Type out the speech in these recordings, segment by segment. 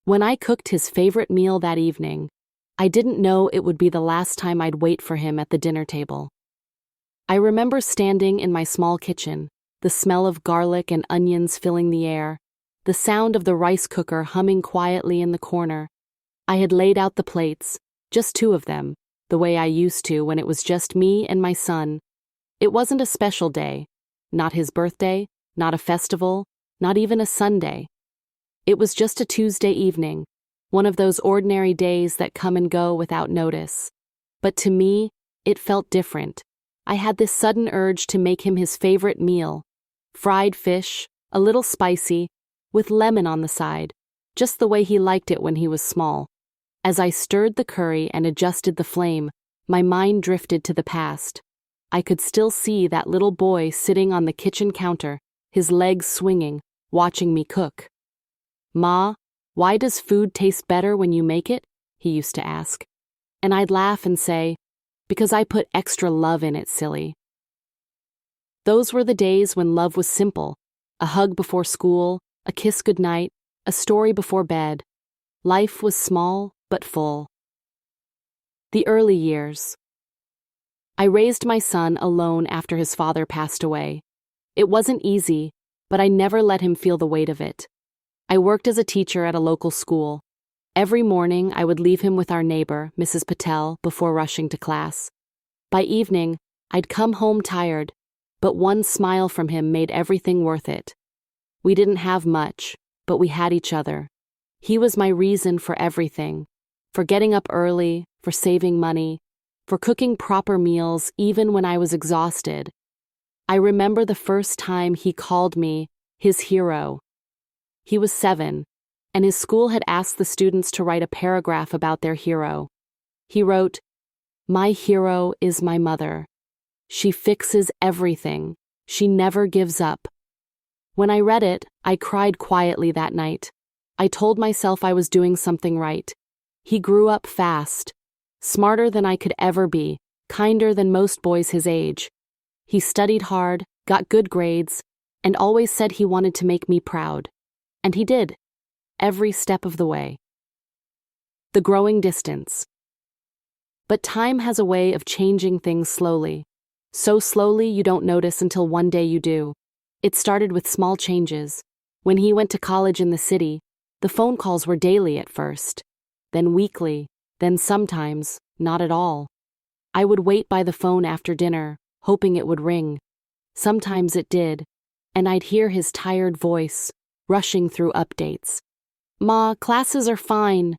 When I cooked his favorite meal that evening, I didn't know it would be the last time I'd wait for him at the dinner table. I remember standing in my small kitchen, the smell of garlic and onions filling the air, the sound of the rice cooker humming quietly in the corner. I had laid out the plates, just two of them, the way I used to when it was just me and my son. It wasn't a special day, not his birthday, not a festival, not even a Sunday. It was just a Tuesday evening, one of those ordinary days that come and go without notice. But to me, it felt different. I had this sudden urge to make him his favorite meal, fried fish, a little spicy, with lemon on the side, just the way he liked it when he was small. As I stirred the curry and adjusted the flame, my mind drifted to the past. I could still see that little boy sitting on the kitchen counter, his legs swinging, watching me cook. "Ma, why does food taste better when you make it?" he used to ask. And I'd laugh and say, "Because I put extra love in it, silly." Those were the days when love was simple: a hug before school, a kiss goodnight, a story before bed. Life was small but full. The early years. I raised my son alone after his father passed away. It wasn't easy, but I never let him feel the weight of it. I worked as a teacher at a local school. Every morning, I would leave him with our neighbor, Mrs. Patel, before rushing to class. By evening, I'd come home tired, but one smile from him made everything worth it. We didn't have much, but we had each other. He was my reason for everything, for getting up early, for saving money, for cooking proper meals even when I was exhausted. I remember the first time he called me his hero. He was 7, and his school had asked the students to write a paragraph about their hero. He wrote, "My hero is my mother. She fixes everything. She never gives up." When I read it, I cried quietly that night. I told myself I was doing something right. He grew up fast, smarter than I could ever be, kinder than most boys his age. He studied hard, got good grades, and always said he wanted to make me proud. And he did, every step of the way. The growing distance. But time has a way of changing things slowly. So slowly you don't notice until one day you do. It started with small changes. When he went to college in the city, the phone calls were daily at first, then weekly, then sometimes not at all. I would wait by the phone after dinner, hoping it would ring. Sometimes it did, and I'd hear his tired voice, rushing through updates. "Ma, classes are fine.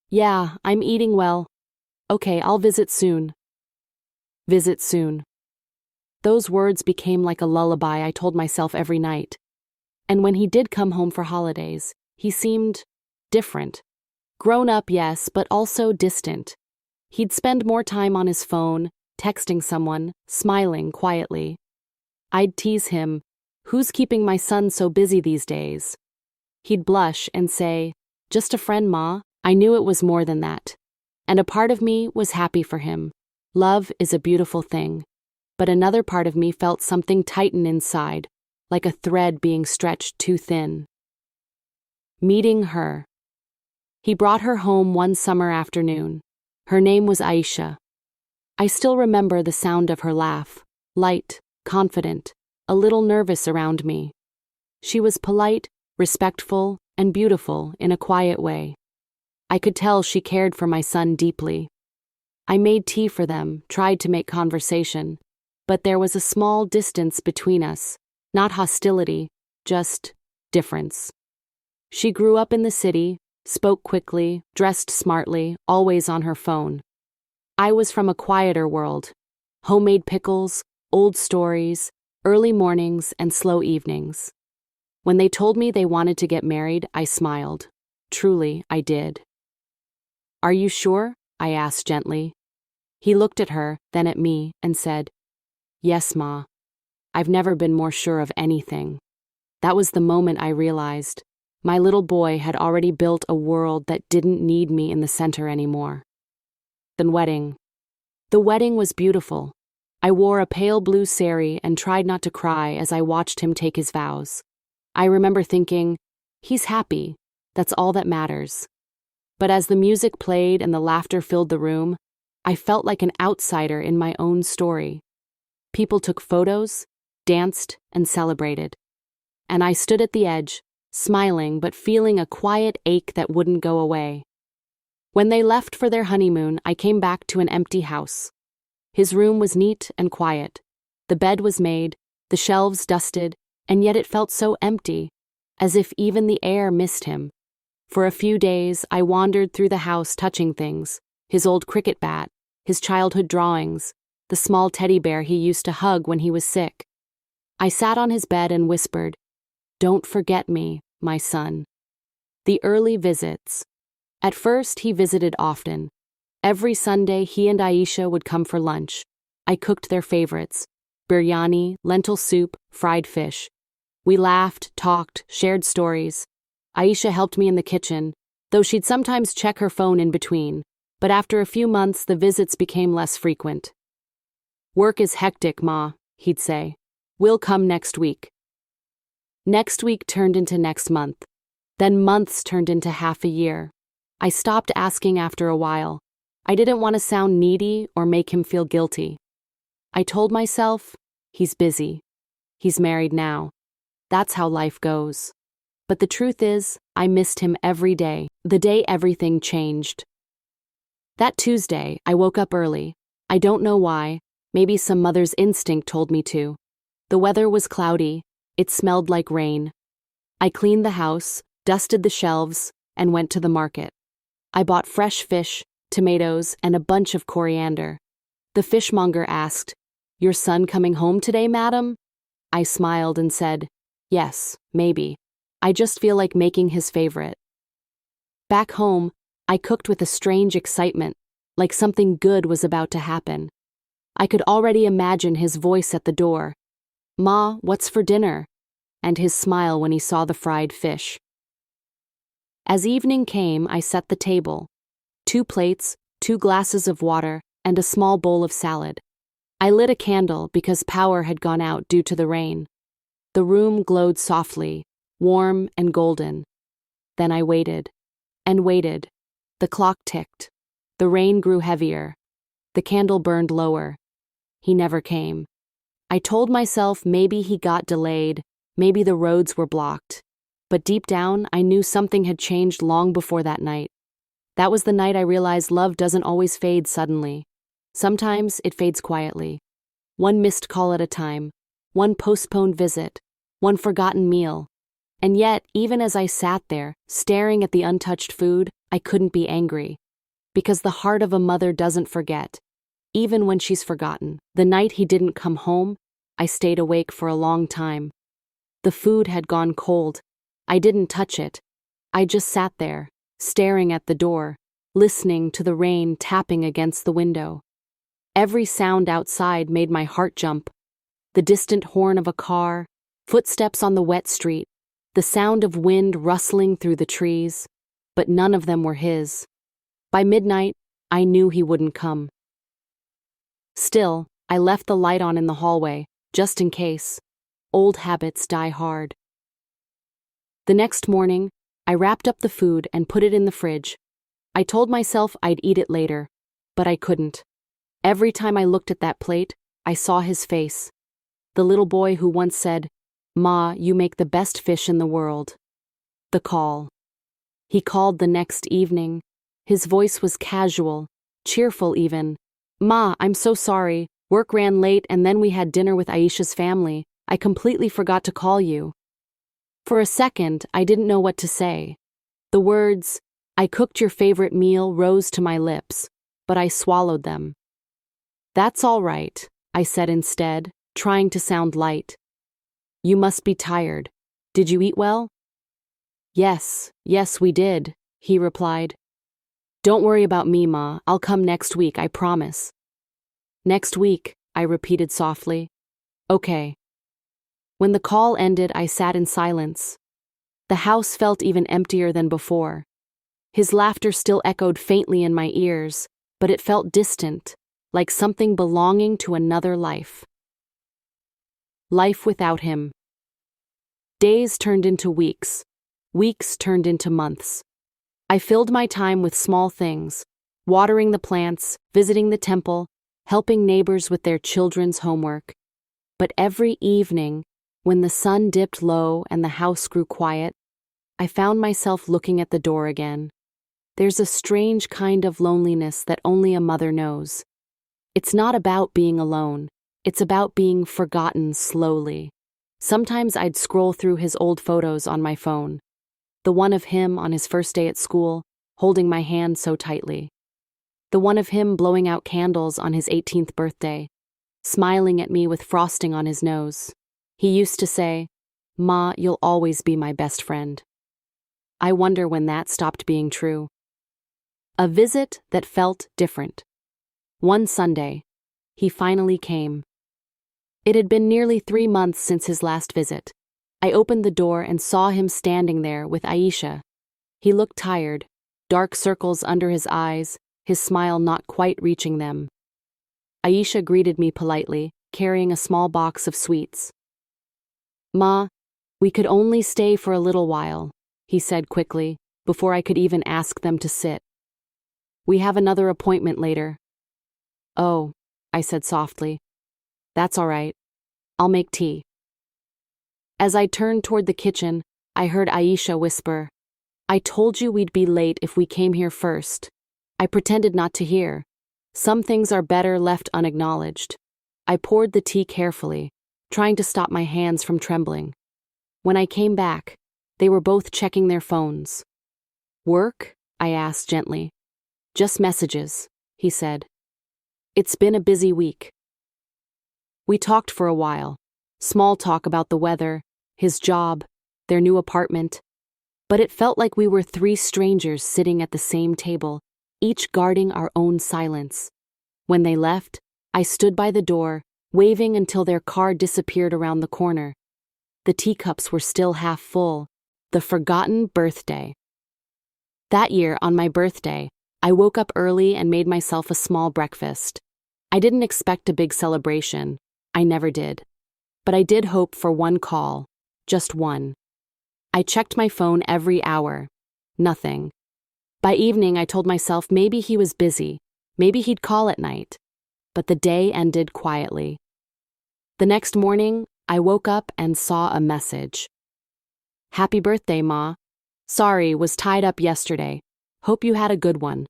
Yeah, I'm eating well. Okay, I'll visit soon." Visit soon. Those words became like a lullaby I told myself every night. And when he did come home for holidays, he seemed different. Grown up, yes, but also distant. He'd spend more time on his phone, texting someone, smiling quietly. I'd tease him, "Who's keeping my son so busy these days?" He'd blush and say, "Just a friend, Ma." I knew it was more than that. And a part of me was happy for him. Love is a beautiful thing. But another part of me felt something tighten inside, like a thread being stretched too thin. Meeting her. He brought her home one summer afternoon. Her name was Aisha. I still remember the sound of her laugh, light, confident, a little nervous around me. She was polite, respectful, and beautiful in a quiet way. I could tell she cared for my son deeply. I made tea for them, tried to make conversation, but there was a small distance between us, not hostility, just difference. She grew up in the city, spoke quickly, dressed smartly, always on her phone. I was from a quieter world: homemade pickles, old stories, early mornings, and slow evenings. When they told me they wanted to get married, I smiled. Truly, I did. "Are you sure?" I asked gently. He looked at her, then at me, and said, "Yes, Ma. I've never been more sure of anything." That was the moment I realized my little boy had already built a world that didn't need me in the center anymore. The wedding. The wedding was beautiful. I wore a pale blue sari and tried not to cry as I watched him take his vows. I remember thinking, he's happy, That's all that matters. But as the music played and the laughter filled the room, I felt like an outsider in my own story. People took photos, danced, and celebrated. And I stood at the edge, smiling but feeling a quiet ache that wouldn't go away. When they left for their honeymoon, I came back to an empty house. His room was neat and quiet. The bed was made, the shelves dusted, and yet it felt so empty, as if even the air missed him. For a few days, I wandered through the house touching things, his old cricket bat, his childhood drawings, the small teddy bear he used to hug when he was sick. I sat on his bed and whispered, "Don't forget me, my son." The early visits. At first, he visited often. Every Sunday, he and Aisha would come for lunch. I cooked their favorites: biryani, lentil soup, fried fish. We laughed, talked, shared stories. Aisha helped me in the kitchen, though she'd sometimes check her phone in between, but after a few months the visits became less frequent. "Work is hectic, Ma," he'd say. "We'll come next week." Next week turned into next month. Then months turned into half a year. I stopped asking after a while. I didn't want to sound needy or make him feel guilty. I told myself, he's busy. He's married now. That's how life goes. But the truth is, I missed him every day, the day everything changed. That Tuesday, I woke up early. I don't know why, maybe some mother's instinct told me to. The weather was cloudy, it smelled like rain. I cleaned the house, dusted the shelves, and went to the market. I bought fresh fish, tomatoes, and a bunch of coriander. The fishmonger asked, "Your son coming home today, madam?" I smiled and said, "Yes, maybe. I just feel like making his favorite." Back home, I cooked with a strange excitement, like something good was about to happen. I could already imagine his voice at the door. "Ma, what's for dinner?" And his smile when he saw the fried fish. As evening came, I set the table. 2 plates, 2 glasses of water, and a small bowl of salad. I lit a candle because power had gone out due to the rain. The room glowed softly, warm and golden. Then I waited, and waited. The clock ticked. The rain grew heavier. The candle burned lower. He never came. I told myself maybe he got delayed, maybe the roads were blocked. But deep down, I knew something had changed long before that night. That was the night I realized love doesn't always fade suddenly. Sometimes it fades quietly. One missed call at a time, one postponed visit, one forgotten meal. And yet, even as I sat there, staring at the untouched food, I couldn't be angry. Because the heart of a mother doesn't forget, even when she's forgotten. The night he didn't come home, I stayed awake for a long time. The food had gone cold. I didn't touch it. I just sat there, staring at the door, listening to the rain tapping against the window. Every sound outside made my heart jump. The distant horn of a car, footsteps on the wet street, the sound of wind rustling through the trees, but none of them were his. By midnight, I knew he wouldn't come. Still, I left the light on in the hallway, just in case. Old habits die hard. The next morning, I wrapped up the food and put it in the fridge. I told myself I'd eat it later, but I couldn't. Every time I looked at that plate, I saw his face. The little boy who once said, "Ma, you make the best fish in the world." The call. He called the next evening. His voice was casual, cheerful even. "Ma, I'm so sorry. Work ran late and then we had dinner with Aisha's family. I completely forgot to call you." For a second, I didn't know what to say. The words, "I cooked your favorite meal," rose to my lips, but I swallowed them. "That's all right," I said instead, trying to sound light. "You must be tired. Did you eat well?" Yes, we did," he replied. "Don't worry about me, Ma. I'll come next week, I promise." "Next week," I repeated softly. "Okay." When the call ended, I sat in silence. The house felt even emptier than before. His laughter still echoed faintly in my ears, but it felt distant, like something belonging to another life. Life without him. Days turned into weeks. Weeks turned into months. I filled my time with small things, watering the plants, visiting the temple, helping neighbors with their children's homework. But every evening, when the sun dipped low and the house grew quiet, I found myself looking at the door again. There's a strange kind of loneliness that only a mother knows. It's not about being alone. It's about being forgotten slowly. Sometimes I'd scroll through his old photos on my phone. The one of him on his first day at school, holding my hand so tightly. The one of him blowing out candles on his 18th birthday, smiling at me with frosting on his nose. He used to say, "Ma, you'll always be my best friend." I wonder when that stopped being true. A visit that felt different. One Sunday, he finally came. It had been nearly 3 months since his last visit. I opened the door and saw him standing there with Aisha. He looked tired, dark circles under his eyes, his smile not quite reaching them. Aisha greeted me politely, carrying a small box of sweets. "Ma, we could only stay for a little while," he said quickly, before I could even ask them to sit. "We have another appointment later." "Oh," I said softly. "That's all right. I'll make tea." As I turned toward the kitchen, I heard Aisha whisper, "I told you we'd be late if we came here first." I pretended not to hear. Some things are better left unacknowledged. I poured the tea carefully, trying to stop my hands from trembling. When I came back, they were both checking their phones. "Work?" I asked gently. "Just messages," he said. "It's been a busy week." We talked for a while, small talk about the weather, his job, their new apartment, but it felt like we were 3 strangers sitting at the same table, each guarding our own silence. When they left, I stood by the door, waving until their car disappeared around the corner. The teacups were still half full, the forgotten birthday. That year, on my birthday, I woke up early and made myself a small breakfast. I didn't expect a big celebration. I never did. But I did hope for one call, just one. I checked my phone every hour. Nothing. By evening, I told myself maybe he was busy, maybe he'd call at night. But the day ended quietly. The next morning, I woke up and saw a message. "Happy birthday, Ma. Sorry, was tied up yesterday. Hope you had a good one."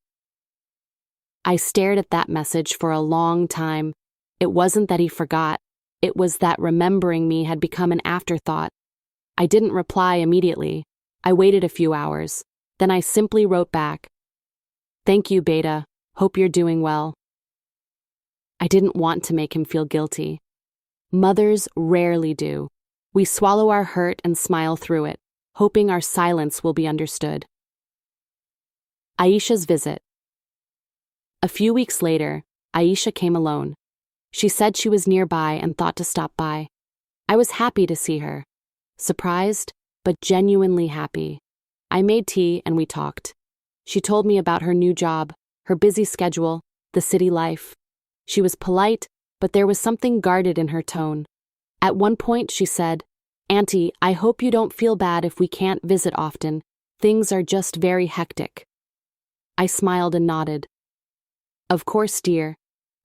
I stared at that message for a long time. It wasn't that he forgot. It was that remembering me had become an afterthought. I didn't reply immediately. I waited a few hours. Then I simply wrote back, "Thank you, Beta. Hope you're doing well." I didn't want to make him feel guilty. Mothers rarely do. We swallow our hurt and smile through it, hoping our silence will be understood. Aisha's visit. A few weeks later, Aisha came alone. She said she was nearby and thought to stop by. I was happy to see her. Surprised, but genuinely happy. I made tea and we talked. She told me about her new job, her busy schedule, the city life. She was polite, but there was something guarded in her tone. At one point she said, "Auntie, I hope you don't feel bad if we can't visit often. Things are just very hectic." I smiled and nodded. "Of course, dear.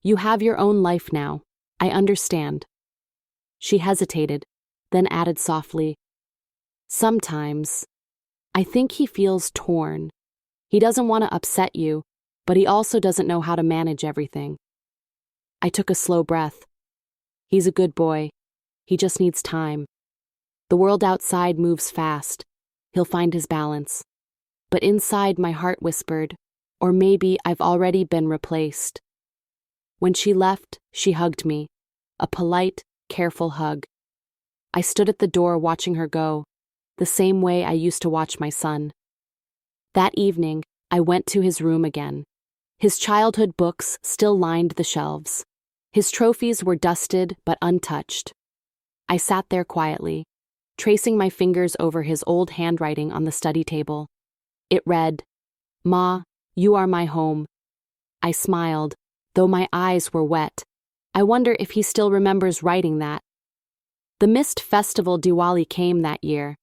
You have your own life now. I understand." She hesitated, then added softly, "Sometimes, I think he feels torn. He doesn't want to upset you, but he also doesn't know how to manage everything." I took a slow breath. He's a good boy. He just needs time. The world outside moves fast. He'll find his balance. But inside my heart whispered, or maybe I've already been replaced. When she left, she hugged me. A polite, careful hug. I stood at the door watching her go, the same way I used to watch my son. That evening, I went to his room again. His childhood books still lined the shelves. His trophies were dusted but untouched. I sat there quietly, tracing my fingers over his old handwriting on the study table. It read, "Ma, you are my home." I smiled, though my eyes were wet. I wonder if he still remembers writing that. The Mist Festival Diwali came that year.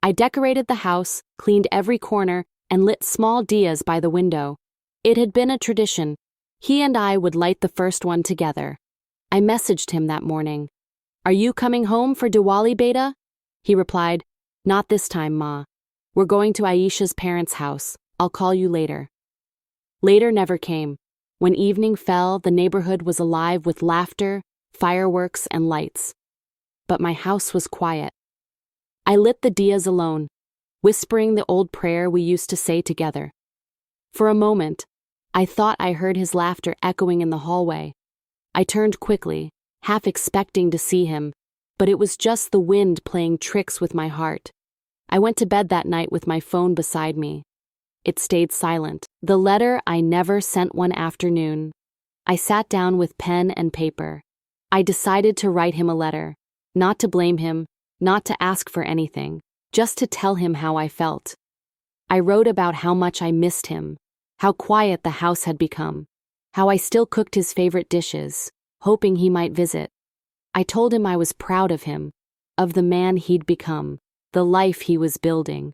I decorated the house, cleaned every corner, and lit small diyas by the window. It had been a tradition. He and I would light the first one together. I messaged him that morning. "Are you coming home for Diwali, beta?" He replied, "Not this time, Ma. We're going to Aisha's parents' house. I'll call you later." Later never came. When evening fell, the neighborhood was alive with laughter, fireworks, and lights. But my house was quiet. I lit the diyas alone, whispering the old prayer we used to say together. For a moment, I thought I heard his laughter echoing in the hallway. I turned quickly, half expecting to see him, but it was just the wind playing tricks with my heart. I went to bed that night with my phone beside me. It stayed silent. The letter I never sent one afternoon. I sat down with pen and paper. I decided to write him a letter, not to blame him, not to ask for anything, just to tell him how I felt. I wrote about how much I missed him, how quiet the house had become, how I still cooked his favorite dishes, hoping he might visit. I told him I was proud of him, of the man he'd become, the life he was building.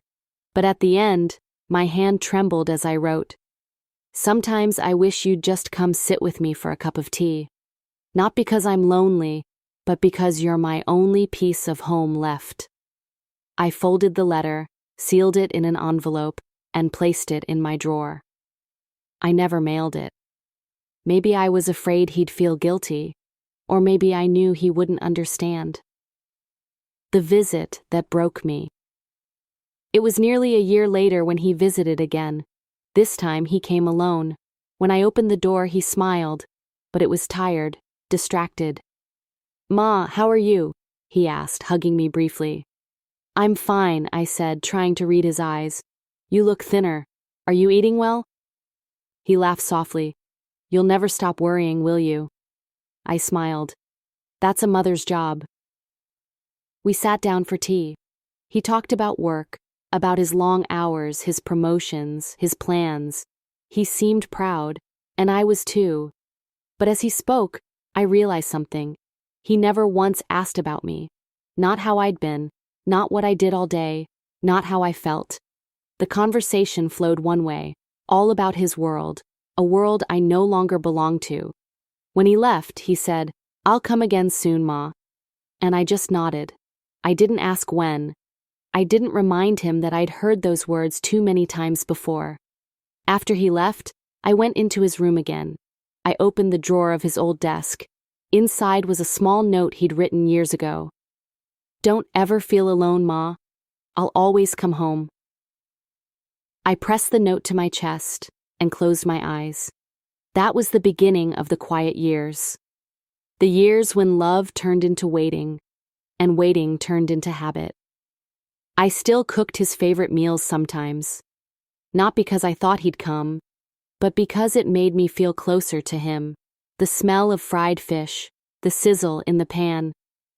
But at the end, my hand trembled as I wrote, "Sometimes I wish you'd just come sit with me for a cup of tea. Not because I'm lonely, but because you're my only piece of home left." I folded the letter, sealed it in an envelope, and placed it in my drawer. I never mailed it. Maybe I was afraid he'd feel guilty, or maybe I knew he wouldn't understand. The visit that broke me. It was nearly a year later when he visited again. This time he came alone. When I opened the door, he smiled, but it was tired, distracted. "Ma, how are you?" he asked, hugging me briefly. "I'm fine," I said, trying to read his eyes. "You look thinner. Are you eating well?" He laughed softly. "You'll never stop worrying, will you?" I smiled. "That's a mother's job." We sat down for tea. He talked about work, about his long hours, his promotions, his plans. He seemed proud, and I was too. But as he spoke, I realized something. He never once asked about me. Not how I'd been, not what I did all day, not how I felt. The conversation flowed one way, all about his world, a world I no longer belonged to. When he left, he said, "I'll come again soon, Ma." And I just nodded. I didn't ask when. I didn't remind him that I'd heard those words too many times before. After he left, I went into his room again. I opened the drawer of his old desk. Inside was a small note he'd written years ago. "Don't ever feel alone, Ma. I'll always come home." I pressed the note to my chest and closed my eyes. That was the beginning of the quiet years. The years when love turned into waiting, and waiting turned into habit. I still cooked his favorite meals sometimes. Not because I thought he'd come, but because it made me feel closer to him. The smell of fried fish, the sizzle in the pan,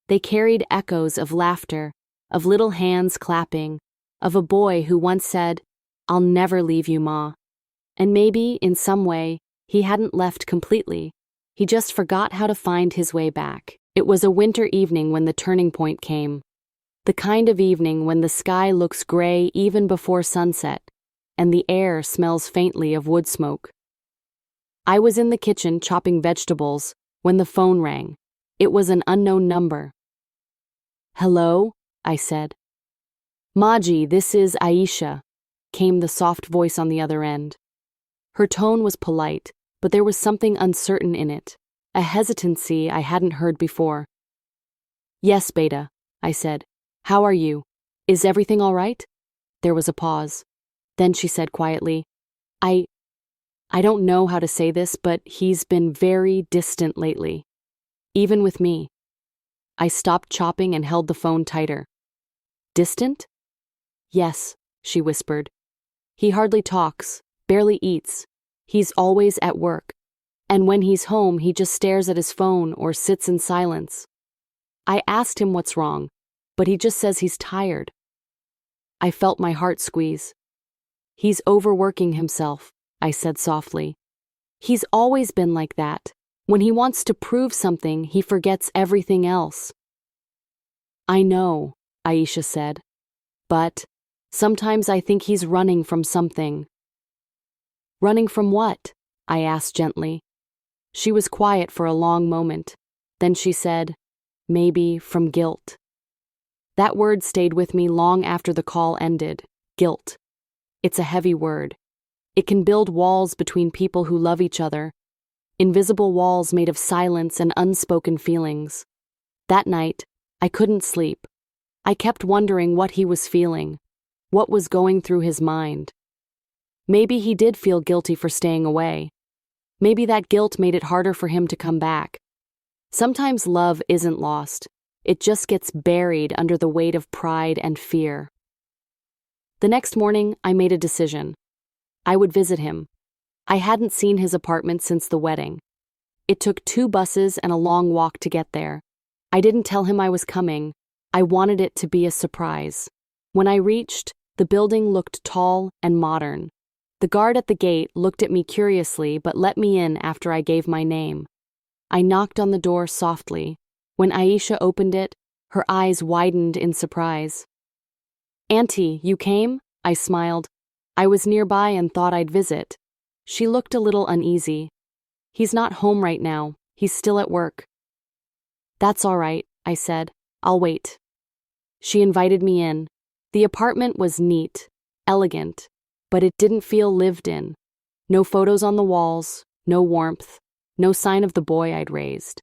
they carried echoes of laughter, of little hands clapping, of a boy who once said, "I'll never leave you, Ma." And maybe, in some way, he hadn't left completely. He just forgot how to find his way back. It was a winter evening when the turning point came. The kind of evening when the sky looks gray even before sunset, and the air smells faintly of wood smoke. I was in the kitchen chopping vegetables when the phone rang. It was an unknown number. "Hello?" I said. "Maji, this is Aisha," came the soft voice on the other end. Her tone was polite, but there was something uncertain in it, a hesitancy I hadn't heard before. "Yes, Beta," I said. "How are you? Is everything all right?" There was a pause. Then she said quietly, I don't know how to say this, but he's been very distant lately. Even with me." I stopped chopping and held the phone tighter. "Distant?" "Yes," she whispered. "He hardly talks, barely eats. He's always at work. And when he's home, he just stares at his phone or sits in silence. I asked him what's wrong, but he just says he's tired." I felt my heart squeeze. "He's overworking himself," I said softly. "He's always been like that. When he wants to prove something, he forgets everything else." "I know," Aisha said. But sometimes I think he's running from something. Running from what? I asked gently. She was quiet for a long moment. Then she said, maybe from guilt. That word stayed with me long after the call ended. Guilt. It's a heavy word. It can build walls between people who love each other. Invisible walls made of silence and unspoken feelings. That night, I couldn't sleep. I kept wondering what he was feeling, what was going through his mind. Maybe he did feel guilty for staying away. Maybe that guilt made it harder for him to come back. Sometimes love isn't lost. It just gets buried under the weight of pride and fear. The next morning, I made a decision. I would visit him. I hadn't seen his apartment since the wedding. It took 2 buses and a long walk to get there. I didn't tell him I was coming. I wanted it to be a surprise. When I reached, the building looked tall and modern. The guard at the gate looked at me curiously but let me in after I gave my name. I knocked on the door softly. When Aisha opened it, her eyes widened in surprise. "Auntie, you came?" I smiled. I was nearby and thought I'd visit. She looked a little uneasy. "He's not home right now. He's still at work." "That's all right," I said. "I'll wait." She invited me in. The apartment was neat, elegant, but it didn't feel lived in. No photos on the walls, no warmth, no sign of the boy I'd raised.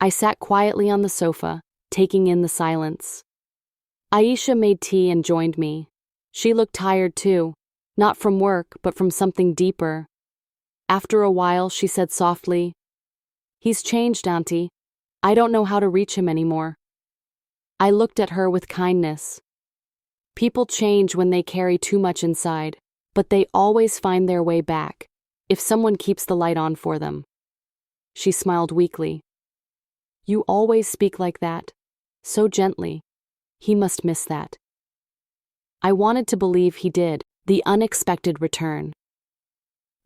I sat quietly on the sofa, taking in the silence. Aisha made tea and joined me. She looked tired too, not from work, but from something deeper. After a while, she said softly, "He's changed, Auntie. I don't know how to reach him anymore." I looked at her with kindness. People change when they carry too much inside, but they always find their way back, if someone keeps the light on for them. She smiled weakly. "You always speak like that, so gently. He must miss that." I wanted to believe he did, the unexpected return.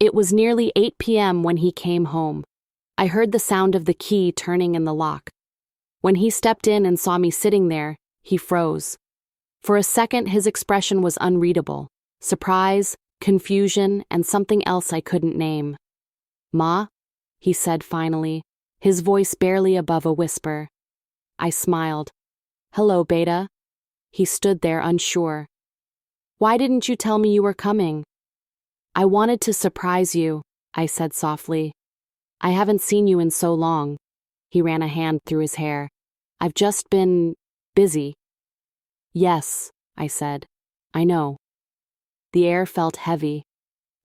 It was nearly 8 p.m. when he came home. I heard the sound of the key turning in the lock. When he stepped in and saw me sitting there, he froze. For a second, his expression was unreadable. Surprise, confusion, and something else I couldn't name. "Ma?" he said finally, his voice barely above a whisper. I smiled. "Hello, Beta." He stood there unsure. "Why didn't you tell me you were coming?" "I wanted to surprise you," I said softly. "I haven't seen you in so long." He ran a hand through his hair. "I've just been busy." "Yes," I said. "I know." The air felt heavy.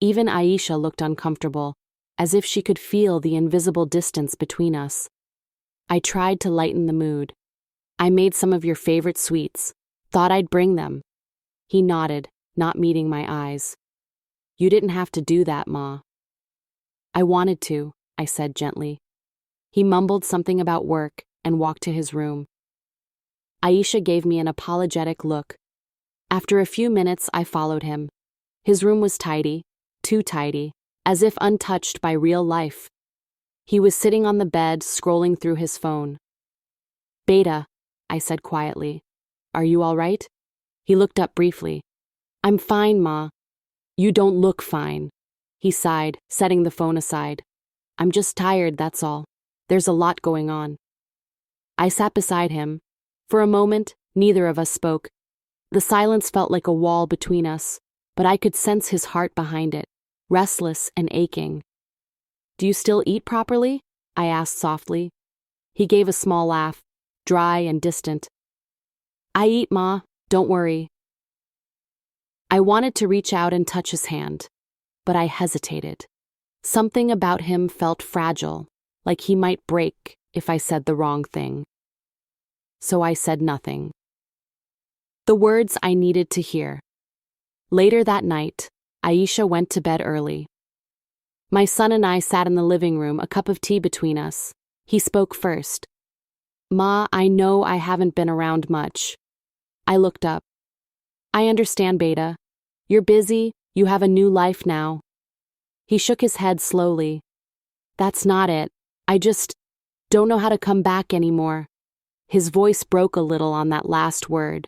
Even Aisha looked uncomfortable, as if she could feel the invisible distance between us. I tried to lighten the mood. "I made some of your favorite sweets. Thought I'd bring them." He nodded, not meeting my eyes. "You didn't have to do that, Ma." "I wanted to," I said gently. He mumbled something about work and walked to his room. Aisha gave me an apologetic look. After a few minutes, I followed him. His room was tidy, too tidy, as if untouched by real life. He was sitting on the bed, scrolling through his phone. "Beta," I said quietly. "Are you all right?" He looked up briefly. "I'm fine, Ma." "You don't look fine," he sighed, setting the phone aside. "I'm just tired, that's all. There's a lot going on." I sat beside him. For a moment, neither of us spoke. The silence felt like a wall between us, but I could sense his heart behind it, restless and aching. "Do you still eat properly?" I asked softly. He gave a small laugh, dry and distant. "I eat, Ma, don't worry." I wanted to reach out and touch his hand, but I hesitated. Something about him felt fragile, like he might break if I said the wrong thing. So I said nothing. The words I needed to hear. Later that night, Aisha went to bed early. My son and I sat in the living room, a cup of tea between us. He spoke first. "Ma, I know I haven't been around much." I looked up. "I understand, Beta. You're busy, you have a new life now." He shook his head slowly. "That's not it. I just don't know how to come back anymore." His voice broke a little on that last word.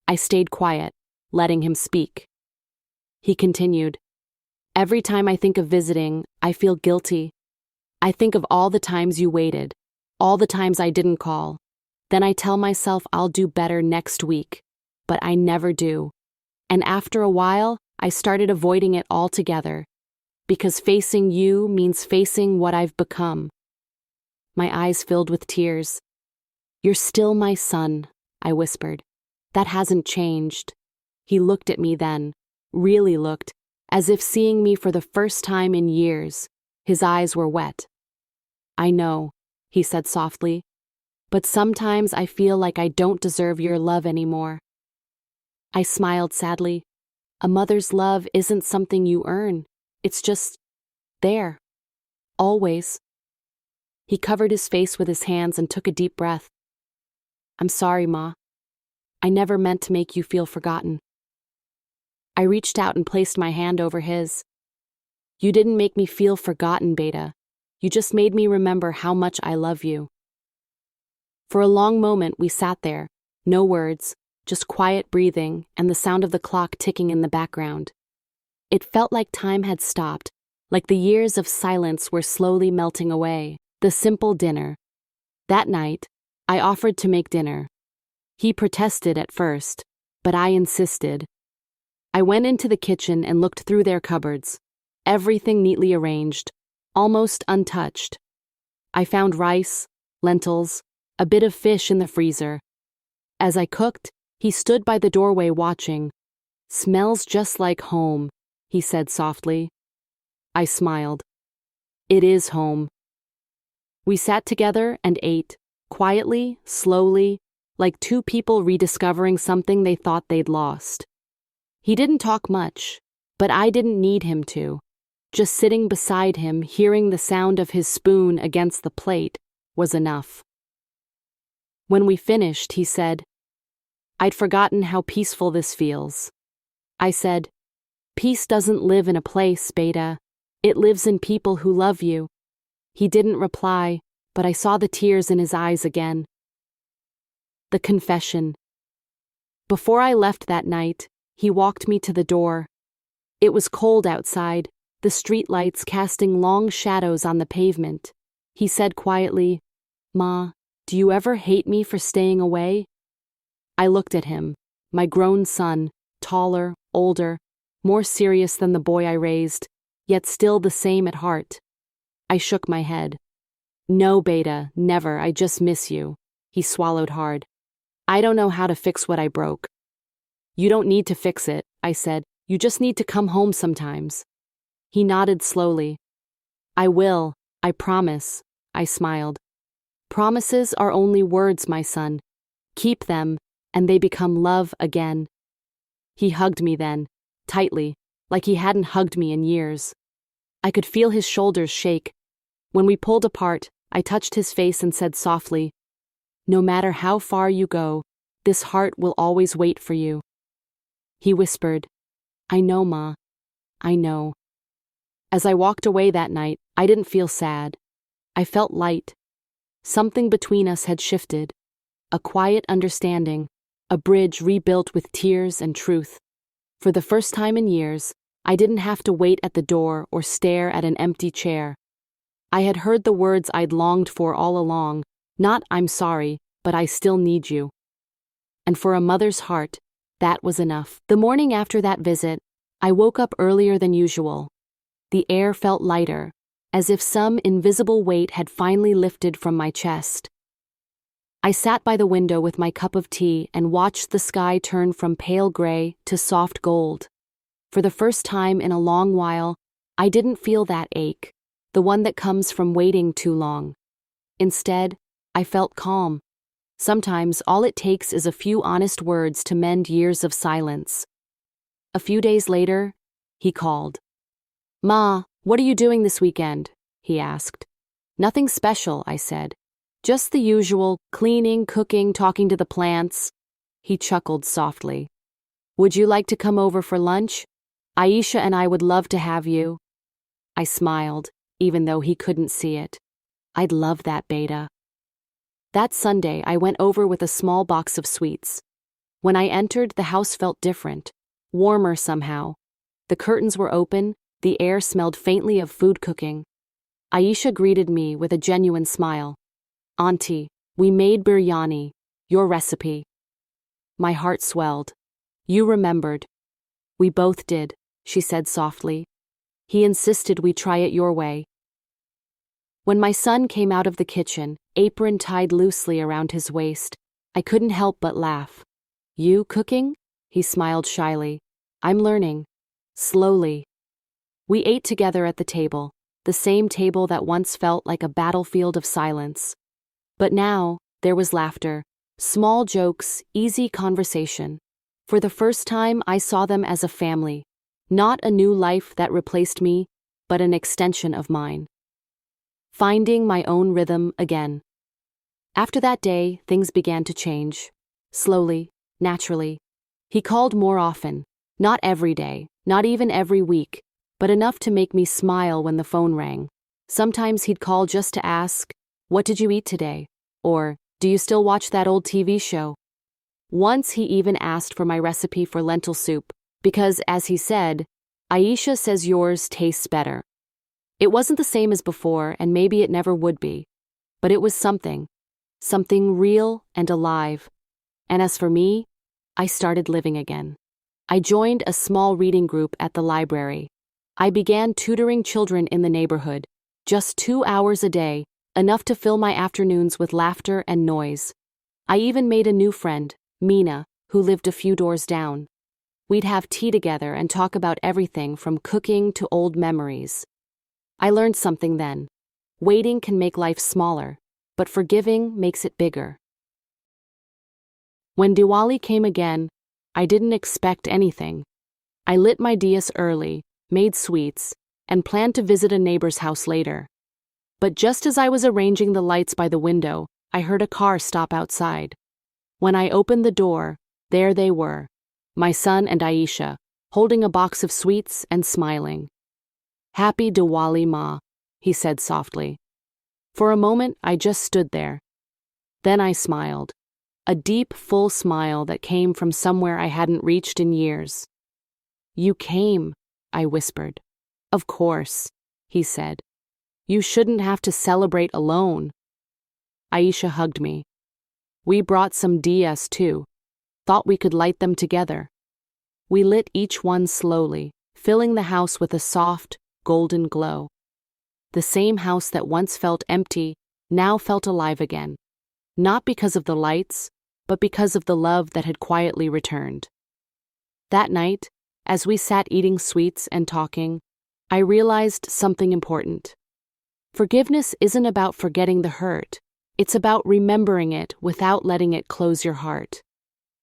I stayed quiet, letting him speak. He continued, "Every time I think of visiting, I feel guilty. I think of all the times you waited, all the times I didn't call. Then I tell myself I'll do better next week, but I never do. And after a while, I started avoiding it altogether, because facing you means facing what I've become." My eyes filled with tears. "You're still my son," I whispered. "That hasn't changed." He looked at me then, really looked, as if seeing me for the first time in years. His eyes were wet. "I know," he said softly, "but sometimes I feel like I don't deserve your love anymore." I smiled sadly. "A mother's love isn't something you earn. It's just there. Always." He covered his face with his hands and took a deep breath. "I'm sorry, Ma. I never meant to make you feel forgotten." I reached out and placed my hand over his. "You didn't make me feel forgotten, Beta. You just made me remember how much I love you." For a long moment we sat there, no words, just quiet breathing and the sound of the clock ticking in the background. It felt like time had stopped, like the years of silence were slowly melting away. The simple dinner. That night, I offered to make dinner. He protested at first, but I insisted. I went into the kitchen and looked through their cupboards, everything neatly arranged, almost untouched. I found rice, lentils, a bit of fish in the freezer. As I cooked, he stood by the doorway watching. "Smells just like home," he said softly. I smiled. "It is home." We sat together and ate, quietly, slowly, like two people rediscovering something they thought they'd lost. He didn't talk much, but I didn't need him to. Just sitting beside him, hearing the sound of his spoon against the plate, was enough. When we finished, he said, "I'd forgotten how peaceful this feels." I said, "Peace doesn't live in a place, Beta. It lives in people who love you." He didn't reply, but I saw the tears in his eyes again. The confession. Before I left that night, he walked me to the door. It was cold outside, the streetlights casting long shadows on the pavement. He said quietly, "Ma, do you ever hate me for staying away?" I looked at him, my grown son, taller, older, more serious than the boy I raised, yet still the same at heart. I shook my head. "No, Beta, never, I just miss you." He swallowed hard. "I don't know how to fix what I broke." "You don't need to fix it," I said. "You just need to come home sometimes." He nodded slowly. "I will, I promise," I smiled. "Promises are only words, my son. Keep them, and they become love again." He hugged me then, tightly, like he hadn't hugged me in years. I could feel his shoulders shake. When we pulled apart, I touched his face and said softly, "No matter how far you go, this heart will always wait for you." He whispered, "I know, Ma. I know." As I walked away that night, I didn't feel sad. I felt light. Something between us had shifted. A quiet understanding, a bridge rebuilt with tears and truth. For the first time in years, I didn't have to wait at the door or stare at an empty chair. I had heard the words I'd longed for all along, not "I'm sorry, but I still need you." And for a mother's heart, that was enough. The morning after that visit, I woke up earlier than usual. The air felt lighter, as if some invisible weight had finally lifted from my chest. I sat by the window with my cup of tea and watched the sky turn from pale gray to soft gold. For the first time in a long while, I didn't feel that ache, the one that comes from waiting too long. Instead, I felt calm. Sometimes all it takes is a few honest words to mend years of silence. A few days later, he called. "Ma, what are you doing this weekend?" he asked. "Nothing special," I said. "Just the usual, cleaning, cooking, talking to the plants." He chuckled softly. "Would you like to come over for lunch? Aisha and I would love to have you." I smiled, even though he couldn't see it. I'd love that, Beta. That Sunday, I went over with a small box of sweets. When I entered, the house felt different, warmer somehow. The curtains were open, the air smelled faintly of food cooking. Aisha greeted me with a genuine smile. "Auntie, we made biryani, your recipe." My heart swelled. "You remembered." "We both did," she said softly. "He insisted we try it your way." When my son came out of the kitchen, apron tied loosely around his waist, I couldn't help but laugh. "You cooking?" He smiled shyly. "I'm learning. Slowly." We ate together at the table, the same table that once felt like a battlefield of silence. But now, there was laughter, small jokes, easy conversation. For the first time, I saw them as a family, not a new life that replaced me, but an extension of mine. Finding my own rhythm again. After that day, things began to change. Slowly, naturally. He called more often, not every day, not even every week, but enough to make me smile when the phone rang. Sometimes he'd call just to ask, "What did you eat today?" Or, "Do you still watch that old TV show?" Once he even asked for my recipe for lentil soup, because, as he said, "Aisha says yours tastes better." It wasn't the same as before, and maybe it never would be. But it was something real and alive. And as for me, I started living again. I joined a small reading group at the library. I began tutoring children in the neighborhood, just 2 hours a day, enough to fill my afternoons with laughter and noise. I even made a new friend, Mina, who lived a few doors down. We'd have tea together and talk about everything from cooking to old memories. I learned something then. Waiting can make life smaller, but forgiving makes it bigger. When Diwali came again, I didn't expect anything. I lit my diyas early, made sweets, and planned to visit a neighbor's house later. But just as I was arranging the lights by the window, I heard a car stop outside. When I opened the door, there they were, my son and Aisha, holding a box of sweets and smiling. "Happy Diwali, Ma," he said softly. For a moment, I just stood there. Then I smiled. A deep, full smile that came from somewhere I hadn't reached in years. "You came," I whispered. "Of course," he said. "You shouldn't have to celebrate alone." Aisha hugged me. "We brought some diyas too. Thought we could light them together." We lit each one slowly, filling the house with a soft, golden glow. The same house that once felt empty now felt alive again. Not because of the lights, but because of the love that had quietly returned. That night, as we sat eating sweets and talking, I realized something important. Forgiveness isn't about forgetting the hurt. It's about remembering it without letting it close your heart.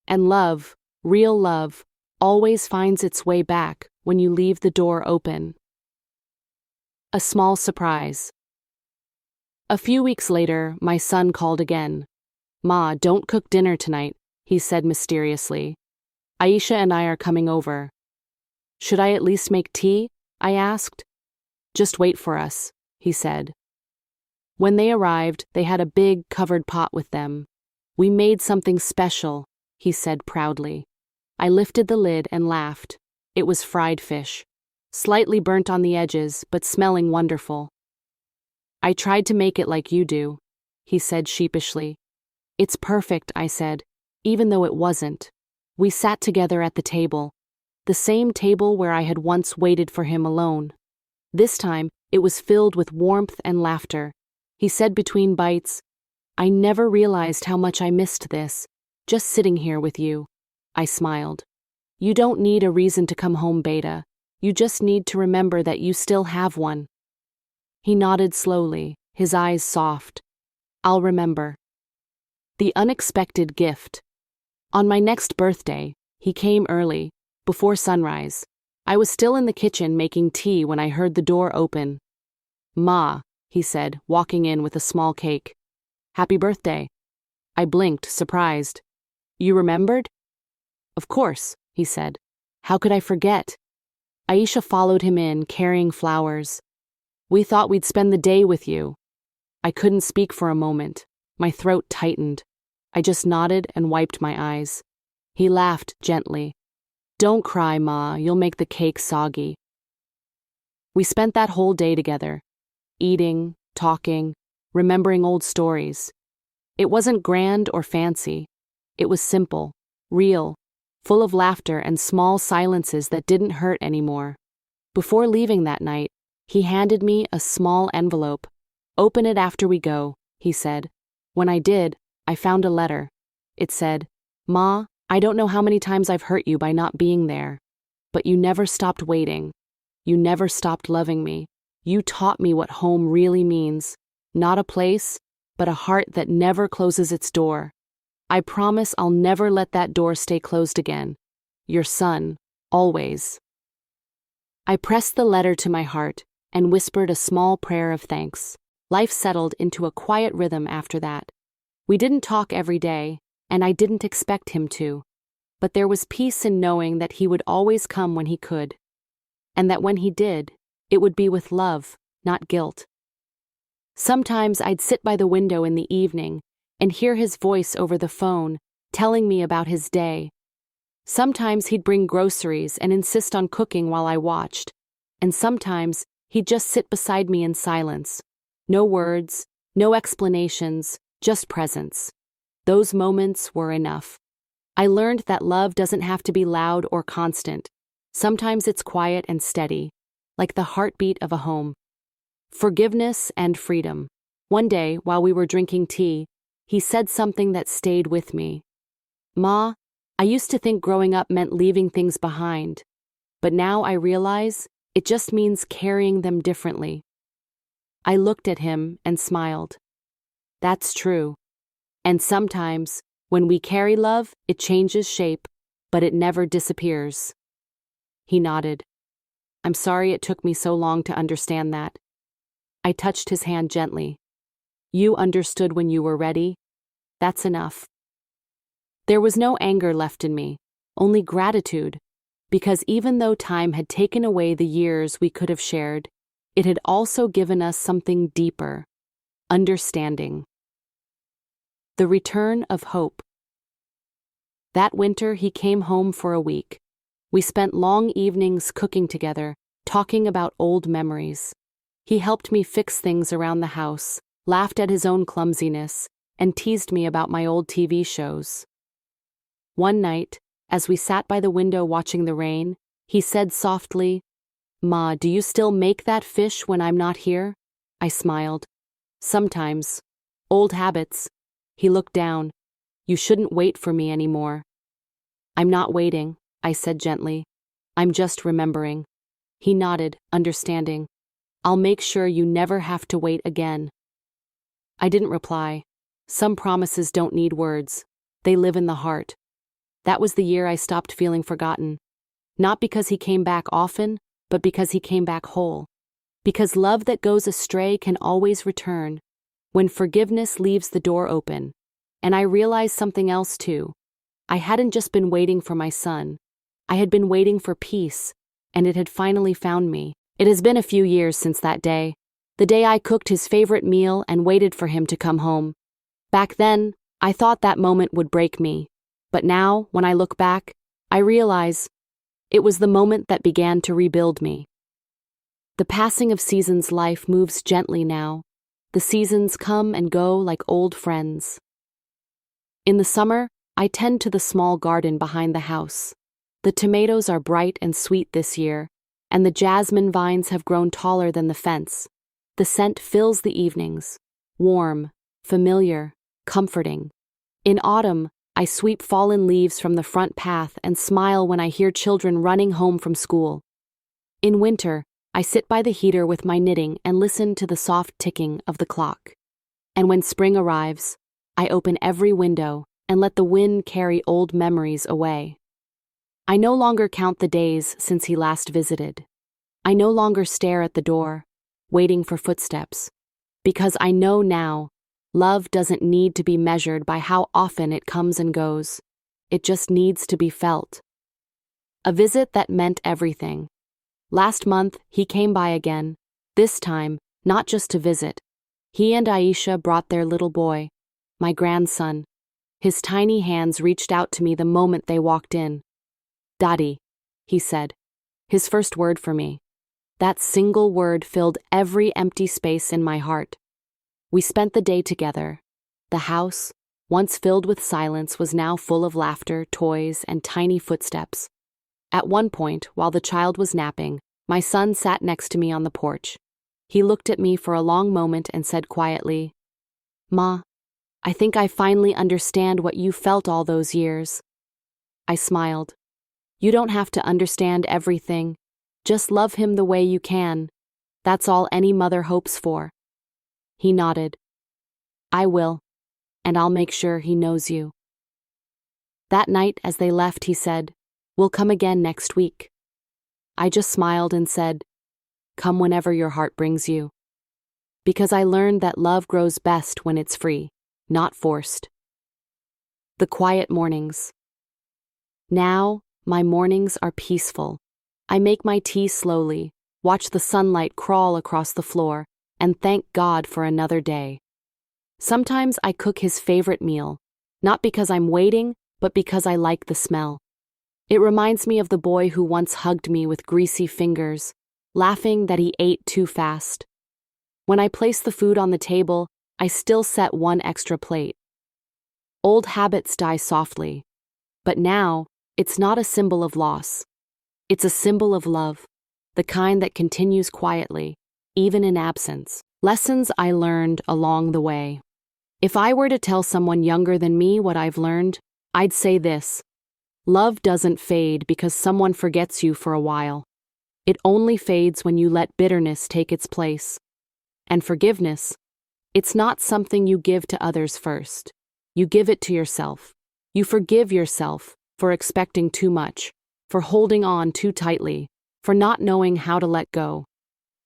And love, real love, always finds its way back when you leave the door open. A small surprise. A few weeks later, my son called again. "Ma, don't cook dinner tonight," he said mysteriously. "Aisha and I are coming over." "Should I at least make tea?" I asked. "Just wait for us," he said. When they arrived, they had a big covered pot with them. "We made something special," he said proudly. I lifted the lid and laughed. It was fried fish, slightly burnt on the edges, but smelling wonderful. "I tried to make it like you do," he said sheepishly. "It's perfect," I said, even though it wasn't. We sat together at the table, the same table where I had once waited for him alone. This time, it was filled with warmth and laughter. He said between bites, "I never realized how much I missed this, just sitting here with you." I smiled. "You don't need a reason to come home, Beta. You just need to remember that you still have one." He nodded slowly, his eyes soft. "I'll remember." The unexpected gift. On my next birthday, he came early, before sunrise. I was still in the kitchen making tea when I heard the door open. "Ma," he said, walking in with a small cake. "Happy birthday." I blinked, surprised. "You remembered?" "Of course," he said. "How could I forget?" Aisha followed him in, carrying flowers. "We thought we'd spend the day with you." I couldn't speak for a moment. My throat tightened. I just nodded and wiped my eyes. He laughed gently. Don't cry, Ma, you'll make the cake soggy. We spent that whole day together, eating, talking, remembering old stories. It wasn't grand or fancy. It was simple, real, full of laughter and small silences that didn't hurt anymore. Before leaving that night, he handed me a small envelope. Open it after we go, he said. When I did, I found a letter. It said, Ma, I don't know how many times I've hurt you by not being there, but you never stopped waiting. You never stopped loving me. You taught me what home really means. Not a place, but a heart that never closes its door. I promise I'll never let that door stay closed again. Your son, always. I pressed the letter to my heart and whispered a small prayer of thanks. Life settled into a quiet rhythm after that. We didn't talk every day, and I didn't expect him to, but there was peace in knowing that he would always come when he could, and that when he did, it would be with love, not guilt. Sometimes I'd sit by the window in the evening and hear his voice over the phone, telling me about his day. Sometimes he'd bring groceries and insist on cooking while I watched, and sometimes he'd just sit beside me in silence. No words, no explanations, just presence. Those moments were enough. I learned that love doesn't have to be loud or constant. Sometimes it's quiet and steady, like the heartbeat of a home. Forgiveness and freedom. One day, while we were drinking tea, he said something that stayed with me. Ma, I used to think growing up meant leaving things behind, but now I realize it just means carrying them differently. I looked at him and smiled. That's true. And sometimes, when we carry love, it changes shape, but it never disappears. He nodded. I'm sorry it took me so long to understand that. I touched his hand gently. You understood when you were ready. That's enough. There was no anger left in me, only gratitude, because even though time had taken away the years we could have shared, it had also given us something deeper, understanding. The return of hope. That winter, he came home for a week. We spent long evenings cooking together, talking about old memories. He helped me fix things around the house, laughed at his own clumsiness, and teased me about my old TV shows. One night, as we sat by the window watching the rain, he said softly, Ma, do you still make that fish when I'm not here? I smiled. Sometimes. Old habits. He looked down. You shouldn't wait for me anymore. I'm not waiting, I said gently. I'm just remembering. He nodded, understanding. I'll make sure you never have to wait again. I didn't reply. Some promises don't need words. They live in the heart. That was the year I stopped feeling forgotten. Not because he came back often, but because he came back whole. Because love that goes astray can always return, when forgiveness leaves the door open. And I realized something else too. I hadn't just been waiting for my son. I had been waiting for peace, and it had finally found me. It has been a few years since that day, the day I cooked his favorite meal and waited for him to come home. Back then, I thought that moment would break me. But now, when I look back, I realize it was the moment that began to rebuild me. The passing of seasons' life moves gently now. The seasons come and go like old friends. In the summer, I tend to the small garden behind the house. The tomatoes are bright and sweet this year, and the jasmine vines have grown taller than the fence. The scent fills the evenings, warm, familiar, comforting. In autumn, I sweep fallen leaves from the front path and smile when I hear children running home from school. In winter, I sit by the heater with my knitting and listen to the soft ticking of the clock. And when spring arrives, I open every window and let the wind carry old memories away. I no longer count the days since he last visited. I no longer stare at the door, waiting for footsteps, because I know now love doesn't need to be measured by how often it comes and goes. It just needs to be felt. A visit that meant everything. Last month, he came by again, this time, not just to visit. He and Aisha brought their little boy, my grandson. His tiny hands reached out to me the moment they walked in. "Daddy," he said, his first word for me. That single word filled every empty space in my heart. We spent the day together. The house, once filled with silence, was now full of laughter, toys, and tiny footsteps. At one point, while the child was napping, my son sat next to me on the porch. He looked at me for a long moment and said quietly, "Ma, I think I finally understand what you felt all those years." I smiled. "You don't have to understand everything. Just love him the way you can. That's all any mother hopes for." He nodded. "I will, and I'll make sure he knows you." That night, as they left, he said, "We'll come again next week." I just smiled and said, "Come whenever your heart brings you." Because I learned that love grows best when it's free, not forced. The quiet mornings. Now, my mornings are peaceful. I make my tea slowly, watch the sunlight crawl across the floor, and thank God for another day. Sometimes I cook his favorite meal, not because I'm waiting, but because I like the smell. It reminds me of the boy who once hugged me with greasy fingers, laughing that he ate too fast. When I place the food on the table, I still set one extra plate. Old habits die softly, but now it's not a symbol of loss. It's a symbol of love, the kind that continues quietly, even in absence. Lessons I learned along the way. If I were to tell someone younger than me what I've learned, I'd say this: love doesn't fade because someone forgets you for a while. It only fades when you let bitterness take its place. And forgiveness, it's not something you give to others first. You give it to yourself. You forgive yourself for expecting too much, for holding on too tightly, for not knowing how to let go.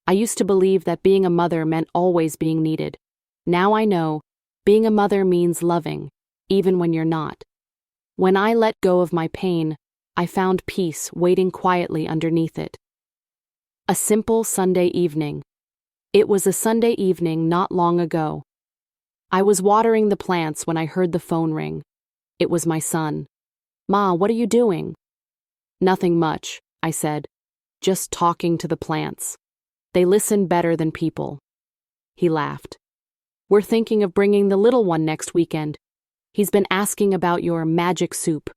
I used to believe that being a mother meant always being needed. Now I know being a mother means loving, even when you're not. When I let go of my pain, I found peace waiting quietly underneath it. A simple Sunday evening. It was a Sunday evening not long ago. I was watering the plants when I heard the phone ring. It was my son. "Ma, what are you doing?" "Nothing much," I said. "Just talking to the plants. They listen better than people." He laughed. "We're thinking of bringing the little one next weekend. He's been asking about your magic soup."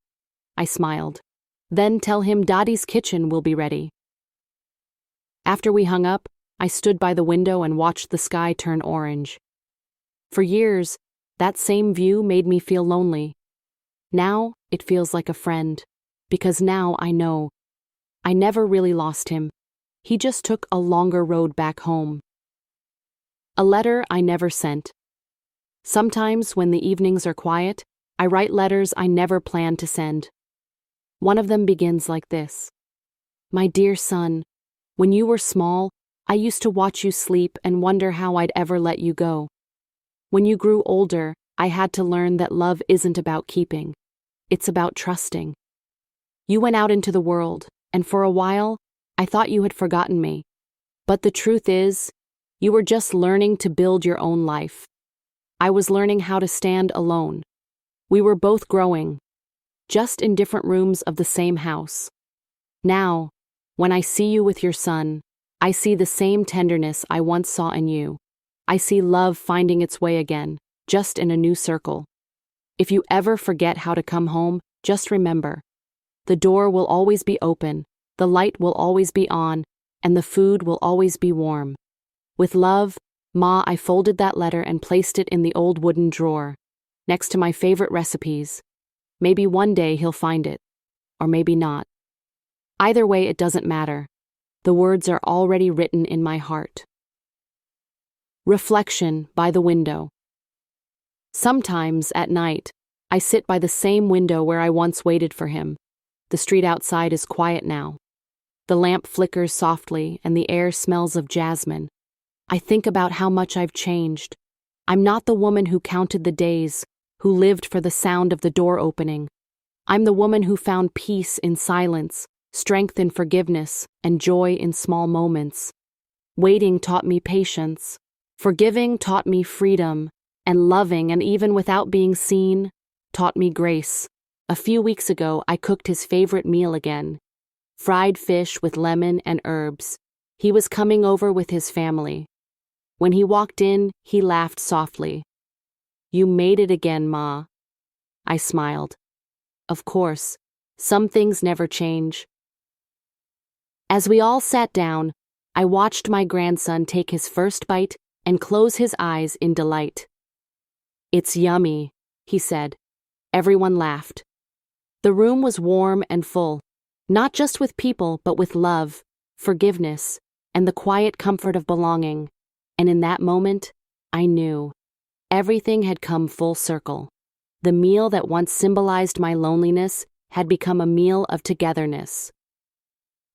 I smiled. "Then tell him Daddy's kitchen will be ready." After we hung up, I stood by the window and watched the sky turn orange. For years, that same view made me feel lonely. Now, it feels like a friend, because now I know. I never really lost him. He just took a longer road back home. A letter I never sent. Sometimes, when the evenings are quiet, I write letters I never planned to send. One of them begins like this: "My dear son, when you were small, I used to watch you sleep and wonder how I'd ever let you go. When you grew older, I had to learn that love isn't about keeping. It's about trusting. You went out into the world, and for a while, I thought you had forgotten me. But the truth is, you were just learning to build your own life. I was learning how to stand alone. We were both growing, just in different rooms of the same house. Now, when I see you with your son, I see the same tenderness I once saw in you. I see love finding its way again, just in a new circle. If you ever forget how to come home, just remember. The door will always be open, the light will always be on, and the food will always be warm. With love, Ma." I folded that letter and placed it in the old wooden drawer, next to my favorite recipes. Maybe one day he'll find it, or maybe not. Either way, it doesn't matter. The words are already written in my heart. Reflection by the window. Sometimes, at night, I sit by the same window where I once waited for him. The street outside is quiet now. The lamp flickers softly and the air smells of jasmine. I think about how much I've changed. I'm not the woman who counted the days, who lived for the sound of the door opening. I'm the woman who found peace in silence, strength in forgiveness, and joy in small moments. Waiting taught me patience. Forgiving taught me freedom, and loving, and even without being seen, taught me grace. A few weeks ago, I cooked his favorite meal again. Fried fish with lemon and herbs. He was coming over with his family. When he walked in, he laughed softly. "You made it again, Ma." I smiled. Of course, some things never change. As we all sat down, I watched my grandson take his first bite and close his eyes in delight. "It's yummy," he said. Everyone laughed. The room was warm and full, not just with people, but with love, forgiveness, and the quiet comfort of belonging. And in that moment, I knew everything had come full circle. The meal that once symbolized my loneliness had become a meal of togetherness.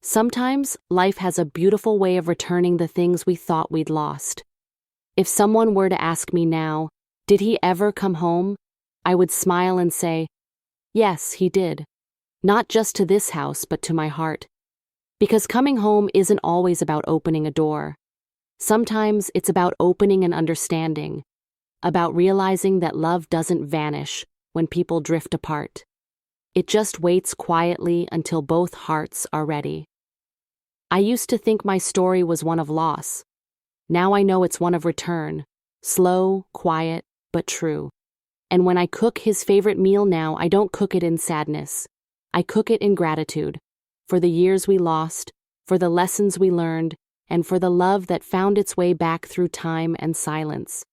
Sometimes life has a beautiful way of returning the things we thought we'd lost. If someone were to ask me now, did he ever come home? I would smile and say, yes, he did. Not just to this house, but to my heart. Because coming home isn't always about opening a door. Sometimes it's about opening an understanding, about realizing that love doesn't vanish when people drift apart. It just waits quietly until both hearts are ready. I used to think my story was one of loss. Now I know it's one of return, slow, quiet, but true. And when I cook his favorite meal now, I don't cook it in sadness. I cook it in gratitude, for the years we lost, for the lessons we learned, and for the love that found its way back through time and silence.